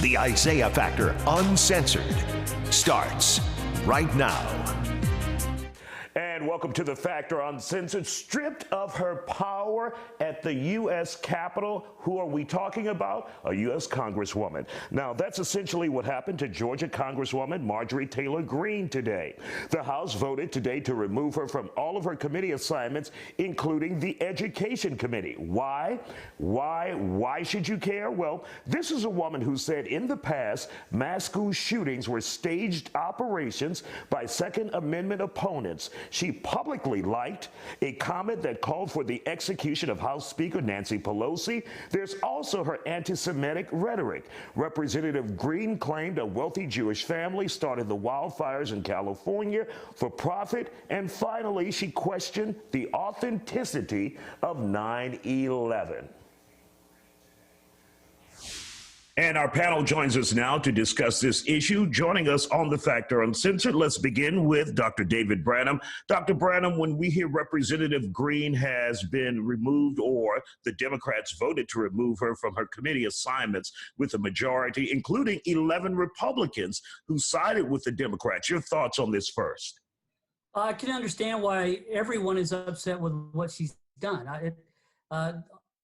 The Isaiah Factor Uncensored starts right now. And welcome to The Factor Uncensored. Stripped of her power at the U.S. Capitol. Who are we talking about? A U.S. Congresswoman. Now, that's essentially what happened to Georgia Congresswoman Marjorie Taylor Greene today. The House voted today to remove her from all of her committee assignments, including the Education Committee. Why? Why should you care? Well, this is a woman who said in the past mass school shootings were staged operations by Second Amendment opponents. She publicly liked a comment that called for the execution of House Speaker Nancy Pelosi. There's also her anti-Semitic rhetoric. Representative Greene claimed a wealthy Jewish family started the wildfires in California for profit. And finally, she questioned the authenticity of 9/11. And our panel joins us now to discuss this issue. Joining us on The Factor Uncensored, let's begin with Dr. David Branham. Dr. Branham, when we hear Representative Greene has been removed, or the Democrats voted to remove her from her committee assignments with a majority, including 11 Republicans who sided with the Democrats, your thoughts on this first? I can understand why everyone is upset with what she's done.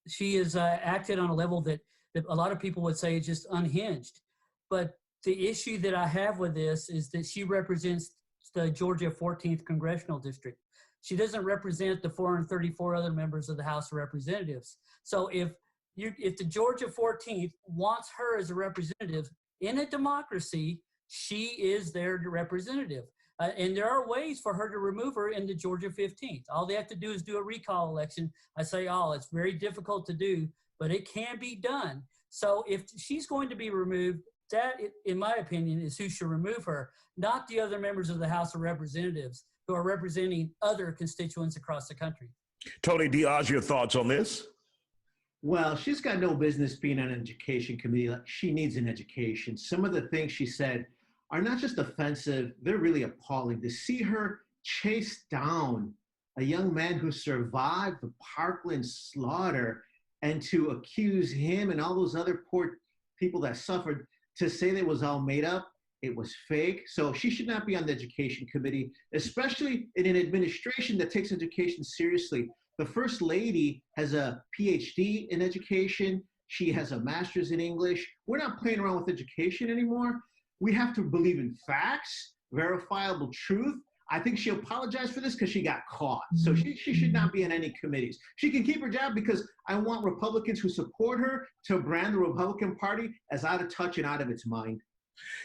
She has acted on a level that a lot of people would say is just unhinged. But the issue that I have with this is that she represents the Georgia 14th Congressional District. She doesn't represent the 434 other members of the House of Representatives. So if the Georgia 14th wants her as a representative in a democracy, she is their representative. And there are ways for her to remove her in the Georgia 15th. All they have to do is do a recall election. I say, it's very difficult to do, but it can be done. So if she's going to be removed, that, in my opinion, is who should remove her, not the other members of the House of Representatives who are representing other constituents across the country. Tony Diaz, your thoughts on this? Well, she's got no business being on an education committee. She needs an education. Some of the things she said are not just offensive, they're really appalling. To see her chase down a young man who survived the Parkland slaughter and to accuse him and all those other poor people that suffered, to say that it was all made up, it was fake. So she should not be on the education committee, especially in an administration that takes education seriously. The First Lady has a PhD in education. She has a master's in English. We're not playing around with education anymore. We have to believe in facts, verifiable truth. I think she apologized for this because she got caught. So she should not be in any committees. She can keep her job because I want Republicans who support her to brand the Republican Party as out of touch and out of its mind.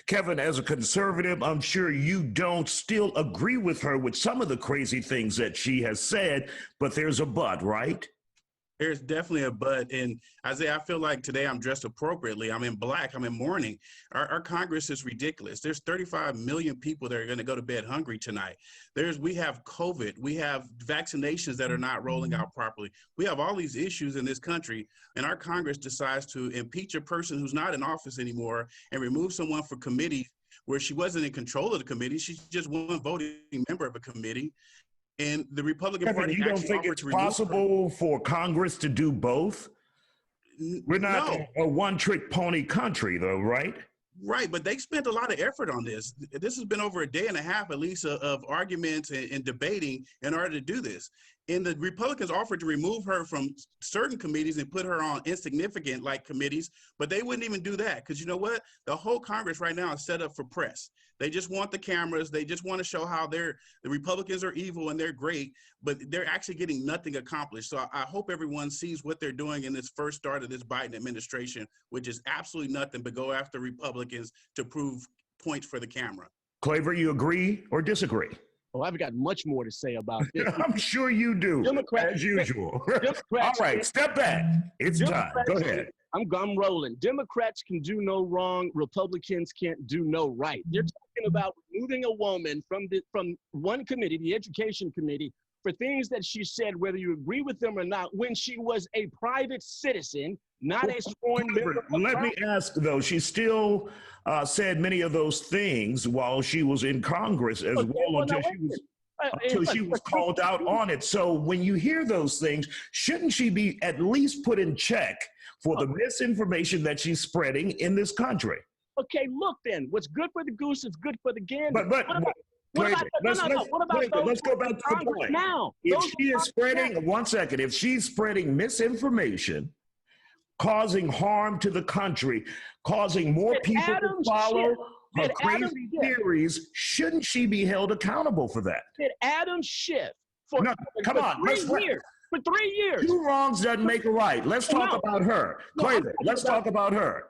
Kevin, as a conservative, I'm sure you don't still agree with her with some of the crazy things that she has said, but there's a but, right? There's definitely a but. And Isaiah, I feel like today I'm dressed appropriately. I'm in black, I'm in mourning. Our Congress is ridiculous. There's 35 million people that are going to go to bed hungry tonight. We have COVID. We have vaccinations that are not rolling out properly. We have all these issues in this country, and our Congress decides to impeach a person who's not in office anymore and remove someone from committees where she wasn't in control of the committee. She's just one voting member of a committee. And the Republican Party you don't think it's possible for Congress to do both? We're not a one-trick pony country, though, right? Right, but they spent a lot of effort on this. This has been over a day and a half, at least, of arguments and debating in order to do this. And the Republicans offered to remove her from certain committees and put her on insignificant committees, but they wouldn't even do that because you know what? The whole Congress right now is set up for press. They just want the cameras. They just want to show how the Republicans are evil and they're great, but they're actually getting nothing accomplished. So I hope everyone sees what they're doing in this first start of this Biden administration, which is absolutely nothing but go after Republicans to prove points for the camera. Claver, you agree or disagree? Oh, I've got much more to say about this. I'm sure you do, as usual. All right, step back. It's time. Go ahead. I'm rolling. Democrats can do no wrong. Republicans can't do no right. They're talking about removing a woman from one committee, the Education Committee, for things that she said, whether you agree with them or not, when she was a private citizen, not a sworn member. Let me ask, though, she still said many of those things while she was in Congress as well until she was called out on it. So when you hear those things, shouldn't she be at least put in check for the misinformation that she's spreading in this country. Okay, look then, what's good for the goose is good for the gander. But What about let's go back to the point. Now, if she is spreading, 1 second, if she's spreading misinformation, causing harm to the country, causing more people to follow her crazy theories, shouldn't she be held accountable for that? Did Adam Schiff For 3 years. Two wrongs doesn't make a right. Let's talk about her. Claver, let's talk about her.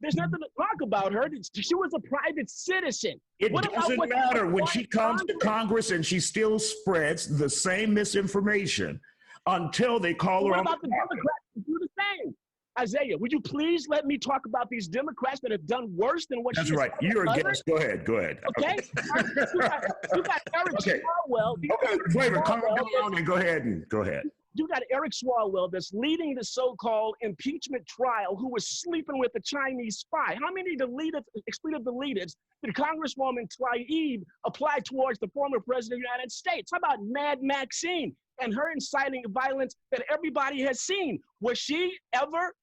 There's nothing to talk about her. She was a private citizen. It doesn't matter when she comes to Congress and she still spreads the same misinformation until they call her What on about the Democrats who do the same? Isaiah, would you please let me talk about these Democrats that have done worse than what That's she right. You're a guest. Go ahead. Okay? You got Eric Swalwell. Okay, Claver, calm down and go ahead. You got Eric Swalwell that's leading the so-called impeachment trial who was sleeping with a Chinese spy. How many expletive deleteds did Congresswoman Tlaib apply towards the former president of the United States? How about Mad Maxine and her inciting violence that everybody has seen? Was she ever,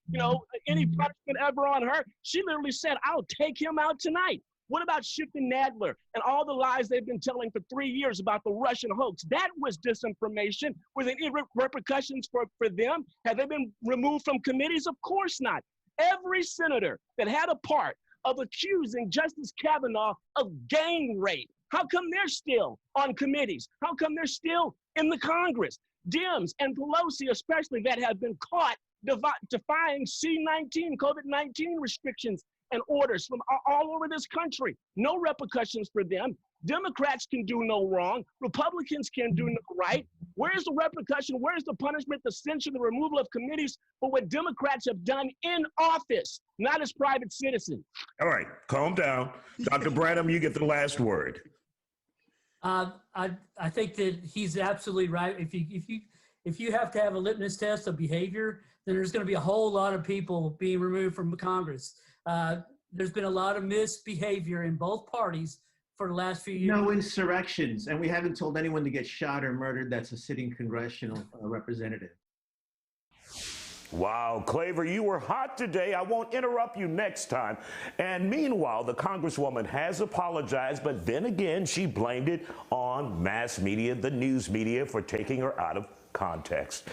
any punishment ever on her? She literally said, I'll take him out tonight. What about Schiff and Nadler and all the lies they've been telling for 3 years about the Russian hoax? That was disinformation. Were there any repercussions for them? Have they been removed from committees? Of course not. Every senator that had a part of accusing Justice Kavanaugh of gang rape, how come they're still on committees? How come they're still in the Congress? Dems and Pelosi especially that have been caught defying C-19, COVID-19 restrictions and orders from all over this country. No repercussions for them. Democrats can do no wrong. Republicans can do no right. Where's the repercussion? Where's the punishment, the censure, the removal of committees for what Democrats have done in office, not as private citizens? All right, calm down. Dr. Branham, you get the last word. I think that he's absolutely right. If you have to have a litmus test of behavior, then there's going to be a whole lot of people being removed from Congress. There's been a lot of misbehavior in both parties for the last few years. No insurrections, and we haven't told anyone to get shot or murdered that's a sitting congressional representative. Wow, Claver, you were hot today. I won't interrupt you next time. And meanwhile, the Congresswoman has apologized, but then again, she blamed it on mass media, the news media, for taking her out of context.